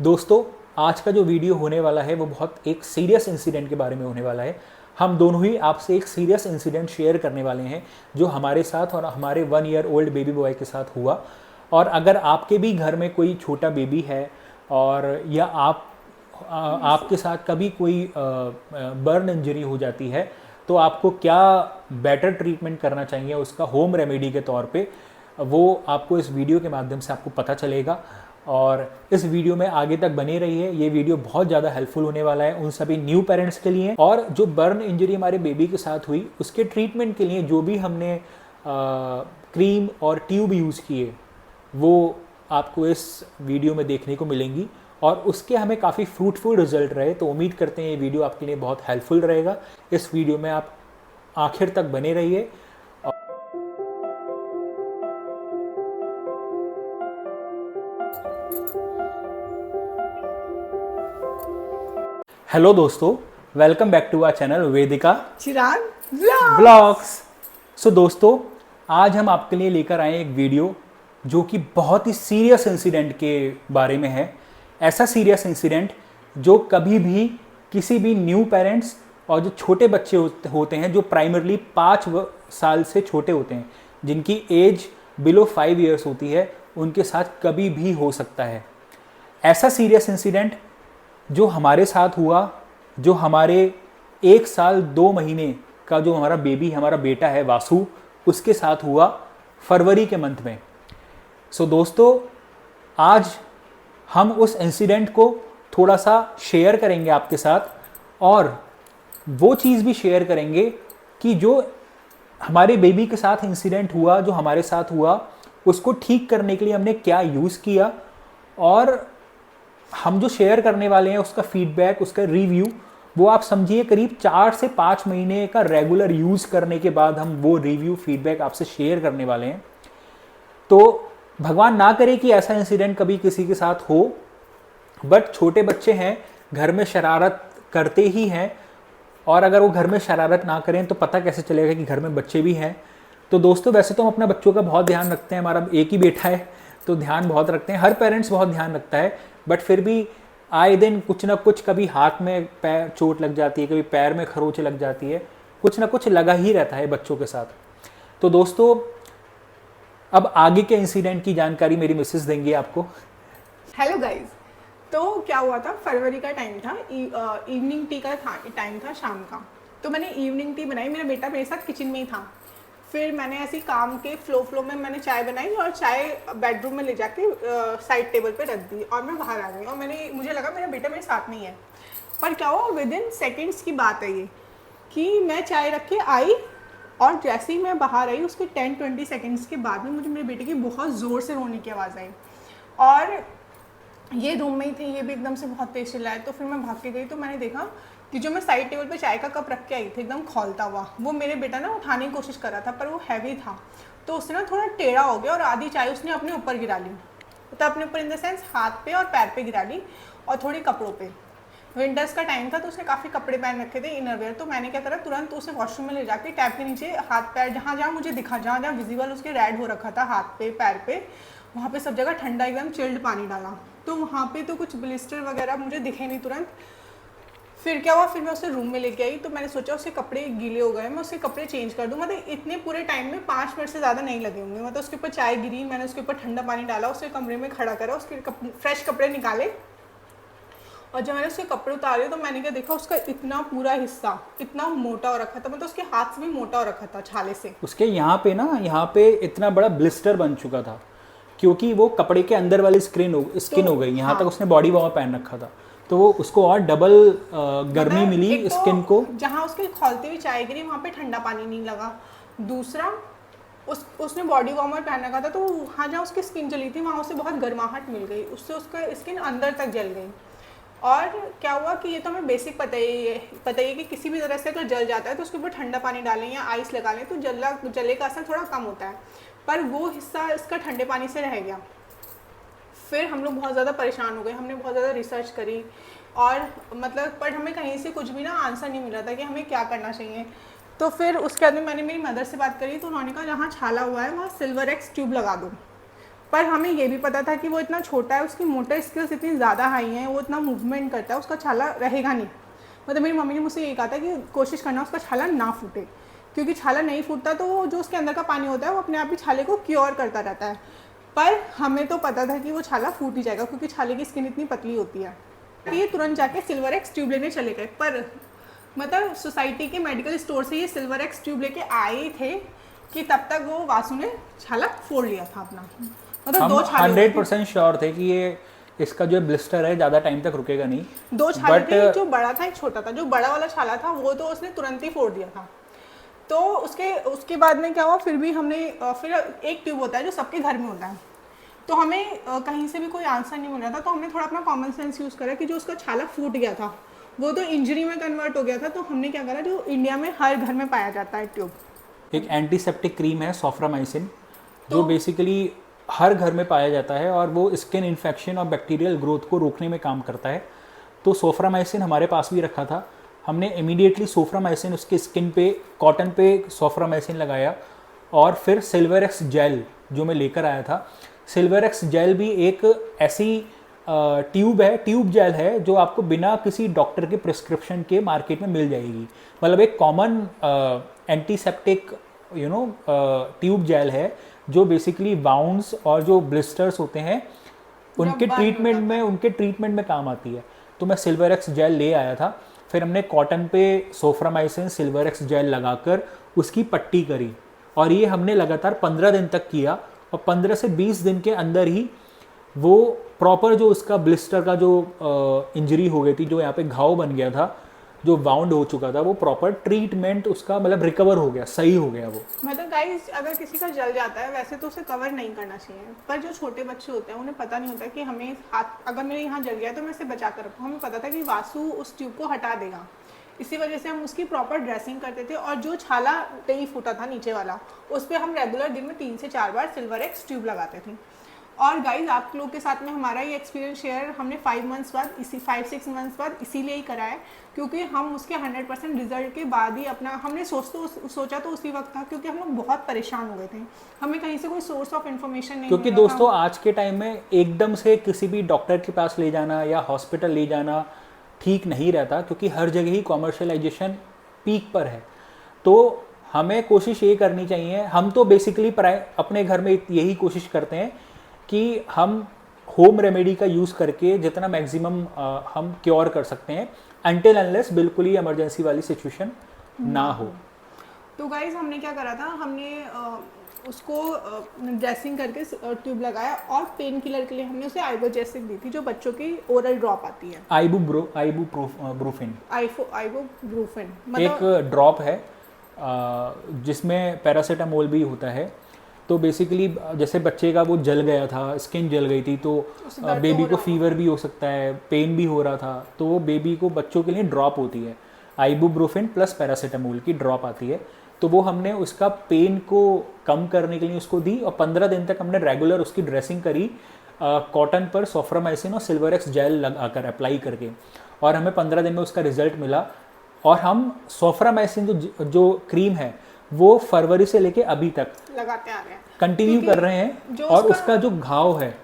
दोस्तों, आज का जो वीडियो होने वाला है वो बहुत एक सीरियस इंसिडेंट के बारे में होने वाला है। हम दोनों ही आपसे एक सीरियस इंसिडेंट शेयर करने वाले हैं जो हमारे साथ और हमारे 1 ईयर ओल्ड बेबी बॉय के साथ हुआ। और अगर आपके भी घर में कोई छोटा बेबी है और या आपके साथ कभी कोई बर्न इंजरी हो जाती है तो आपको क्या बेटर ट्रीटमेंट करना चाहिए उसका होम रेमेडी के तौर पे, वो आपको इस वीडियो के माध्यम से आपको पता चलेगा। और इस वीडियो में आगे तक बने रहिए। ये वीडियो बहुत ज़्यादा हेल्पफुल होने वाला है उन सभी न्यू पेरेंट्स के लिए और जो बर्न इंजरी हमारे बेबी के साथ हुई उसके ट्रीटमेंट के लिए जो भी हमने क्रीम और ट्यूब यूज़ किए वो आपको इस वीडियो में देखने को मिलेंगी और उसके हमें काफ़ी फ्रूटफुल रिजल्ट रहे। तो उम्मीद करते हैं ये वीडियो आपके लिए बहुत हेल्पफुल रहेगा। इस वीडियो में आप आखिर तक बने रहिए। हेलो दोस्तों, welcome back to our channel Vedika Chirag vlogs. So दोस्तों, आज हम आपके लिए लेकर आए एक वीडियो जो कि बहुत ही सीरियस इंसिडेंट के बारे में है। ऐसा सीरियस इंसिडेंट जो कभी भी किसी भी न्यू पेरेंट्स और जो छोटे बच्चे होते हैं जो प्राइमरली 5 साल से छोटे होते हैं, जिनकी एज बिलो 5 ईयर्स होती है, उनके साथ कभी भी हो सकता है। ऐसा सीरियस इंसिडेंट जो हमारे साथ हुआ, जो हमारे 1 साल 2 महीने का जो हमारा बेबी, हमारा बेटा है वासु, उसके साथ हुआ फरवरी के मंथ में। सो दोस्तों, आज हम उस इंसिडेंट को थोड़ा सा शेयर करेंगे आपके साथ और वो चीज़ भी शेयर करेंगे कि जो हमारे बेबी के साथ इंसिडेंट हुआ, जो हमारे साथ हुआ, उसको ठीक करने के लिए हमने क्या यूज़ किया और हम जो शेयर करने वाले हैं उसका फीडबैक, उसका रिव्यू, वो आप समझिए करीब 4 से 5 महीने का रेगुलर यूज़ करने के बाद हम वो रिव्यू फीडबैक आपसे शेयर करने वाले हैं। तो भगवान ना करे कि ऐसा इंसिडेंट कभी किसी के साथ हो, बट छोटे बच्चे हैं, घर में शरारत करते ही हैं और अगर वो घर में शरारत ना करें तो पता कैसे चलेगा कि घर में बच्चे भी हैं। तो दोस्तों, वैसे तो हम अपने बच्चों का बहुत ध्यान रखते हैं, हमारा एक ही बेटा है तो ध्यान बहुत रखते हैं, हर पेरेंट्स बहुत ध्यान रखता है, बट फिर भी आए दिन कुछ ना कुछ, कभी हाथ में पैर चोट लग जाती है, कभी पैर में खरोंच लग जाती है, कुछ ना कुछ लगा ही रहता है बच्चों के साथ। तो दोस्तों, अब आगे के इंसिडेंट की जानकारी मेरी मिसेस देंगी आपको। हेलो गाइस, तो क्या हुआ था, फरवरी का टाइम था, इवनिंग टी का टाइम था, शाम का। तो मैंने इवनिंग टी बनाई, मेरा बेटा मेरे साथ किचन में ही था। फिर मैंने ऐसी काम के फ्लो में मैंने चाय बनाई और चाय बेडरूम में ले जाके साइड टेबल पे रख दी और मैं बाहर आ गई और मुझे लगा मेरा बेटा मेरे साथ नहीं है। पर क्या हुआ, विद इन सेकेंड्स की बात है ये कि मैं चाय रख के आई और जैसे ही मैं बाहर आई उसके 10-20 सेकेंड्स के बाद में मुझे मेरे बेटे की बहुत ज़ोर से रोने की आवाज़ आई और ये रूम में ही थे, ये भी एकदम से बहुत तेज चिल्लाए। तो फिर मैं भाग के गई तो मैंने देखा कि जो मैं साइड टेबल पे चाय का कप रख के आई थी एकदम खौलता हुआ, वो मेरे बेटा ना उठाने की कोशिश कर रहा था पर वो हैवी था तो उससे ना थोड़ा टेढ़ा हो गया और आधी चाय उसने अपने ऊपर गिरा ली। तो अपने ऊपर इन द सेंस हाथ पे और पैर पे गिरा ली और थोड़ी कपड़ों पे। विंटर्स का टाइम था तो उसने काफ़ी कपड़े पहन रखे थे, इनरवेयर। तो मैंने क्या करा, तुरंत उसे वॉशरूम में ले जाके टैप के नीचे हाथ पैर जहाँ जहाँ मुझे दिखा, जहाँ जहाँ विजिबल उसके रेड हो रखा था हाथ पे पैर पे, वहाँ पे सब जगह ठंडा एकदम चिल्ड पानी डाला। तो वहाँ पे तो कुछ ब्लिस्टर वगैरह मुझे दिखे नहीं तुरंत। फिर क्या हुआ, फिर मैं उसे रूम में लेके आई तो मैंने सोचा उसके कपड़े गीले हो गए, मैं उसके कपड़े चेंज कर दूँ। मतलब इतने पूरे टाइम में 5 मिनट से ज़्यादा नहीं लगे होंगे। मतलब उसके ऊपर चाय गिरी, मैंने उसके ऊपर ठंडा पानी डाला, उसके कमरे में खड़ा करा, उसके फ्रेश कपड़े निकाले और जब मैंने उसके कपड़े उतारे तो मैंने क्या देखा, उसका इतना पूरा हिस्सा इतना मोटा हो रखा था, मतलब उसके हाथ से भी मोटा हो रखा था छाले से। उसके यहाँ पे इतना बड़ा ब्लिस्टर बन चुका था क्योंकि वो कपड़े के अंदर वाली स्किन हो गई। यहाँ तक उसने बॉडी वार्मर पहन रखा था तो वो उसको और डबल गर्मी मिली स्किन को। जहाँ उसके खौलती हुई चाय गिरी वहाँ पे ठंडा पानी नहीं लगा। दूसरा, उसने बॉडी वार्मर पहन रखा था तो वहाँ जहाँ उसकी स्किन जली थी वहाँ उसे बहुत गर्माहट मिल गई, उससे उसका स्किन अंदर तक जल गई। और क्या हुआ कि ये तो हमें बेसिक पता ही है कि किसी भी तरह से अगर जल जाता है तो उसके ऊपर ठंडा पानी डालें या आइस लगा लें तो जले का असर थोड़ा कम होता है, पर वो हिस्सा इसका ठंडे पानी से रह गया। फिर हम लोग बहुत ज़्यादा परेशान हो गए, हमने बहुत ज़्यादा रिसर्च करी और मतलब पर हमें कहीं से कुछ भी ना आंसर नहीं मिला था कि हमें क्या करना चाहिए। तो फिर उसके बाद में मैंने मेरी मदर से बात करी तो उन्होंने कहा जहाँ छाला हुआ है वहाँ सिल्वर एक्स ट्यूब लगा दो। पर हमें ये भी पता था कि वो इतना छोटा है, उसकी मोटर स्किल्स इतनी ज़्यादा हाई हैं, वो इतना मूवमेंट करता है, उसका छाला रहेगा नहीं। मतलब मेरी मम्मी ने मुझसे ये कहा था कि कोशिश करना उसका छाला ना फूटे, क्योंकि छाला नहीं फूटता तो वो जो उसके अंदर का पानी होता है वो अपने आप ही छाले को क्योर करता रहता है। पर हमें तो पता था कि वो छाला फूट ही जाएगा, क्योंकि छाले की स्किन इतनी पतली होती है। ये तुरंत जाके सिल्वर एक्स ट्यूब लेने चले गए, पर मतलब सोसाइटी के मेडिकल स्टोर से ये सिल्वर एक्स ट्यूब लेके आए थे कि तब तक वो वासु ने छाला फोड़ लिया था अपना। मतलब हम दो छाले 100% श्योर थे कि ये इसका जो ब्लिस्टर है ज़्यादा टाइम तक रुकेगा नहीं। दो छाले थे, एक जो बड़ा था एक छोटा था। जो बड़ा वाला छाला था वो तो उसने तुरंत ही फोड़ दिया था। तो उसके बाद में क्या हुआ, फिर भी हमने फिर एक ट्यूब होता है जो सबके घर में होता है, तो हमें कहीं से भी कोई आंसर नहीं मिल रहा था, तो हमने थोड़ा अपना कॉमन सेंस यूज़ करा कि जो उसका छाला फूट गया था वो तो इंजरी में कन्वर्ट हो गया था। तो हमने क्या करा, जो इंडिया में हर घर में पाया जाता है ट्यूब, एक एंटीसेप्टिक क्रीम है सोफ्रामाइसिन, जो बेसिकली हर घर में पाया जाता है और वो स्किन इन्फेक्शन और बैक्टीरियल ग्रोथ को रोकने में काम करता है। तो सोफ्रामाइसिन हमारे पास भी रखा था। हमने इमीडिएटली सोफ्रामाइसिन उसके स्किन पे, कॉटन पे सोफ्रामाइसिन लगाया और फिर सिल्वर एक्स जेल जो मैं लेकर आया था। सिल्वर एक्स जेल भी एक ऐसी ट्यूब जेल है जो आपको बिना किसी डॉक्टर के प्रिस्क्रिप्शन के मार्केट में मिल जाएगी। मतलब एक कॉमन एंटीसेप्टिक ट्यूब जेल है जो बेसिकली वाउंड्स और जो ब्लिस्टर्स होते हैं उनके ट्रीटमेंट में काम आती है। तो मैं सिल्वर एक्स जेल ले आया था। फिर हमने कॉटन पे सोफ्रामाइसिन सिल्वर एक्स जेल लगाकर उसकी पट्टी करी और ये हमने लगातार 15 दिन तक किया और 15 से 20 दिन के अंदर ही वो प्रॉपर जो उसका ब्लिस्टर का जो इंजरी हो गई थी, जो यहाँ पे घाव बन गया था, जो वाउंड हो चुका था, वो प्रॉपर ट्रीटमेंट उसका मतलब रिकवर हो गया, सही हो गया वो। मतलब गाइस अगर किसी का जल जाता है वैसे तो उसे कवर नहीं करना चाहिए, पर जो छोटे बच्चे होते हैं उन्हें पता नहीं होता कि हमें हाथ अगर मेरे यहाँ जल गया तो मैं इसे बचा कर रखूँ। हमें पता था कि वासु उस ट्यूब को हटा देगा, इसी वजह से हम उसकी प्रॉपर ड्रेसिंग करते थे। और जो छाला नहीं फूटा था नीचे वाला, उस पर हम रेगुलर दिन में 3 से 4 बार सिल्वर एक्स ट्यूब लगाते थे। और गाइज आप लोग के साथ में हमारा ये एक्सपीरियंस शेयर हमने 5 मंथ्स बाद, इसी 5-6 मंथ्स बाद इसीलिए ही करा है क्योंकि हम उसके 100% रिजल्ट के बाद ही अपना हमने सोचा तो उसी वक्त था, क्योंकि हम लोग बहुत परेशान हो गए थे, हमें कहीं से कोई सोर्स ऑफ इन्फॉर्मेशन नहीं। क्योंकि दोस्तों आज के टाइम में एकदम से किसी भी डॉक्टर के पास ले जाना या हॉस्पिटल ले जाना ठीक नहीं रहता, क्योंकि हर जगह ही कॉमर्शलाइजेशन पीक पर है। तो हमें कोशिश ये करनी चाहिए, हम तो बेसिकली अपने घर में यही कोशिश करते हैं कि हम होम रेमेडी का यूज़ करके जितना मैक्सिमम हम क्योर कर सकते हैं, अनटिल अनलेस बिल्कुल ही इमरजेंसी वाली सिचुएशन ना हो। तो गाइज हमने क्या करा था, हमने उसको ड्रेसिंग करके ट्यूब लगाया और पेन किलर के लिए हमने उसे आइबोजेसिक दी थी, जो बच्चों की ओरल ड्रॉप आती है, आइबुप्रोफेन। आइबुप्रोफेन मतलब एक ड्रॉप है जिसमें पैरासीटामोल भी होता है। तो बेसिकली जैसे बच्चे का वो जल गया था, स्किन जल गई थी, तो बेबी को फीवर भी हो सकता है, पेन भी हो रहा था, तो वो बेबी को बच्चों के लिए ड्रॉप होती है, आइबुप्रोफेन प्लस पैरासीटामोल की ड्रॉप आती है। तो वो हमने उसका पेन को कम करने के लिए उसको दी और 15 दिन तक हमने रेगुलर उसकी ड्रेसिंग करी कॉटन पर सोफ्रामाइसिन और सिल्वर एक्स जेल लगाकर अप्लाई करके, और हमें 15 दिन में उसका रिजल्ट मिला। और हम सोफ्रामाइसिन जो क्रीम है वो फरवरी से लेके अभी तक लगाते आ रहे हैं, कंटिन्यू कर रहे हैं। और उसका जो घाव है,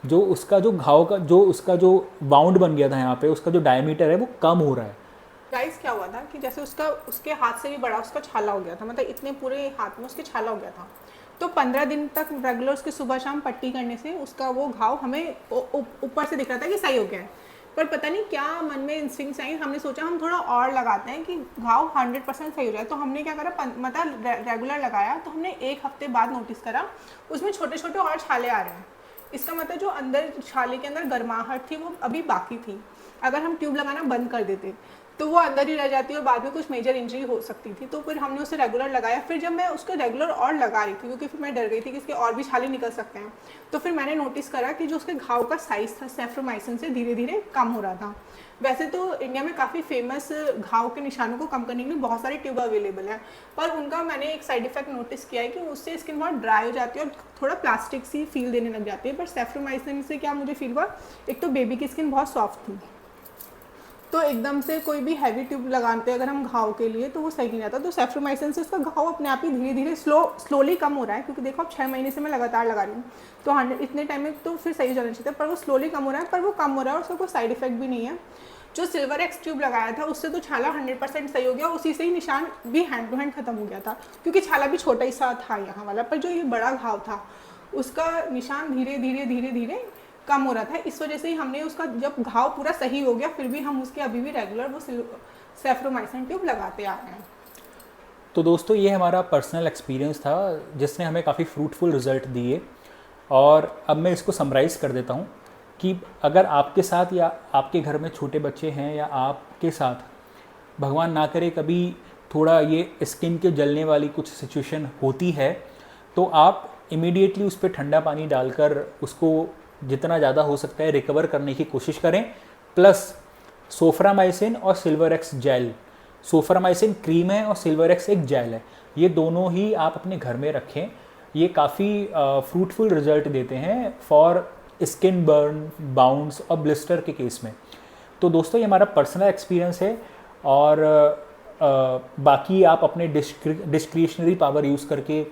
जो उसका जो बाउंड बन गया था यहाँ पे, उसका जो डायमीटर है वो कम हो रहा है। गाइस क्या हुआ था कि जैसे उसके हाथ से भी बड़ा उसका छाला हो गया था, मतलब इतने पूरे हाथ में उसके छाला हो गया था। तो 15 दिन तक रेगुलर उसकी सुबह शाम पट्टी करने से उसका वो घाव हमें ऊपर से दिख रहा था कि सही हो गया है, पर पता नहीं क्या मन में इंस्टिंक्ट्स आई, हमने सोचा हम थोड़ा और लगाते हैं कि घाव 100% सही हो जाए। तो हमने क्या करा, मतलब रेगुलर लगाया, तो हमने 1 हफ्ते बाद नोटिस करा उसमें छोटे छोटे और छाले आ रहे हैं। इसका मतलब जो अंदर छाले के अंदर गर्माहट थी वो अभी बाकी थी। अगर हम ट्यूब लगाना बंद कर देते तो वो अंदर ही रह जाती और बाद में कुछ मेजर इंजरी हो सकती थी। तो फिर हमने उसे रेगुलर लगाया। फिर जब मैं उसको रेगुलर और लगा रही थी, क्योंकि फिर मैं डर गई थी कि इसके और भी छाले निकल सकते हैं, तो फिर मैंने नोटिस करा कि जो उसके घाव का साइज़ था सेफ्रोमाइसिन से धीरे धीरे कम हो रहा था। वैसे तो इंडिया में काफ़ी फेमस घाव के निशानों को कम करने के लिए बहुत सारे ट्यूब अवेलेबल हैं, पर उनका मैंने एक साइड इफेक्ट नोटिस किया है कि उससे स्किन बहुत ड्राई हो जाती है और थोड़ा प्लास्टिक सी फील देने लग जाती है। पर सेफ्रोमाइसिन से क्या मुझे फील हुआ, एक तो बेबी की स्किन बहुत सॉफ्ट थी, तो एकदम से कोई भी हैवी ट्यूब लगाते हैं अगर हम घाव के लिए तो वो सही नहीं रहता। तो सेफ्रोमाइसिन से उसका घाव अपने आप ही धीरे धीरे स्लोली कम हो रहा है, क्योंकि देखो अब 6 महीने से मैं लगातार लगा रही हूँ, तो 100 इतने टाइम में तो फिर सही जाना चाहिए, पर वो स्लोली कम हो रहा है, पर वो कम हो रहा है और उसका कोई साइड इफेक्ट भी नहीं है। जो सिल्वर एक्स ट्यूब लगाया था उससे तो छाला 100% सही हो गया, उसी से ही निशान भी हैंड टू हैंड खत्म हो गया था, क्योंकि छाला भी छोटा ही सा था यहाँ वाला, पर जो ये बड़ा घाव था उसका निशान धीरे धीरे धीरे धीरे कम हो रहा था। इस वजह से ही हमने उसका जब घाव पूरा सही हो गया फिर भी हम उसके अभी भी रेगुलर वो सेफ्रोमाइसिन ट्यूब लगाते आ रहे हैं। तो दोस्तों ये हमारा पर्सनल एक्सपीरियंस था जिसने हमें काफ़ी फ्रूटफुल रिजल्ट दिए। और अब मैं इसको समराइज़ कर देता हूँ कि अगर आपके साथ या आपके घर में छोटे बच्चे हैं या आपके साथ भगवान ना करे कभी थोड़ा ये स्किन के जलने वाली कुछ सिचुएशन होती है, तो आप इमीडिएटली उस पर ठंडा पानी डालकर उसको जितना ज़्यादा हो सकता है रिकवर करने की कोशिश करें। प्लस सोफ्रामाइसिन और silver x gel, soframycin cream है और सिल्वर एक्स एक जेल है, ये दोनों ही आप अपने घर में रखें। ये काफ़ी फ्रूटफुल रिजल्ट देते हैं फॉर स्किन बर्न, बाउंड्स और ब्लिस्टर के केस में। तो दोस्तों ये हमारा पर्सनल एक्सपीरियंस है और बाकी आप अपने डिस्क्रिशनरी पावर यूज़ करके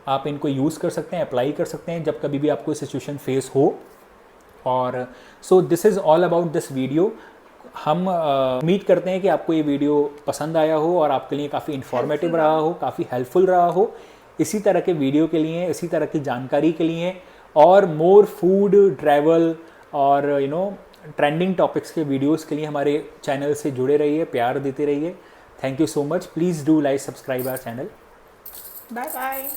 आप इनको यूज़ कर सकते हैं, अप्लाई कर सकते हैं जब कभी भी आपको सिचुएशन फेस हो। और so this is all about this video. हम उम्मीद करते हैं कि आपको ये वीडियो पसंद आया हो और आपके लिए काफ़ी इन्फॉर्मेटिव रहा हो, काफ़ी हेल्पफुल रहा हो। इसी तरह के वीडियो के लिए, इसी तरह की जानकारी के लिए और मोर फूड, ट्रैवल और ट्रेंडिंग टॉपिक्स के वीडियोस के लिए हमारे चैनल से जुड़े रहिए, प्यार देते रहिए। Thank you so much. Please do like, subscribe our channel. Bye bye.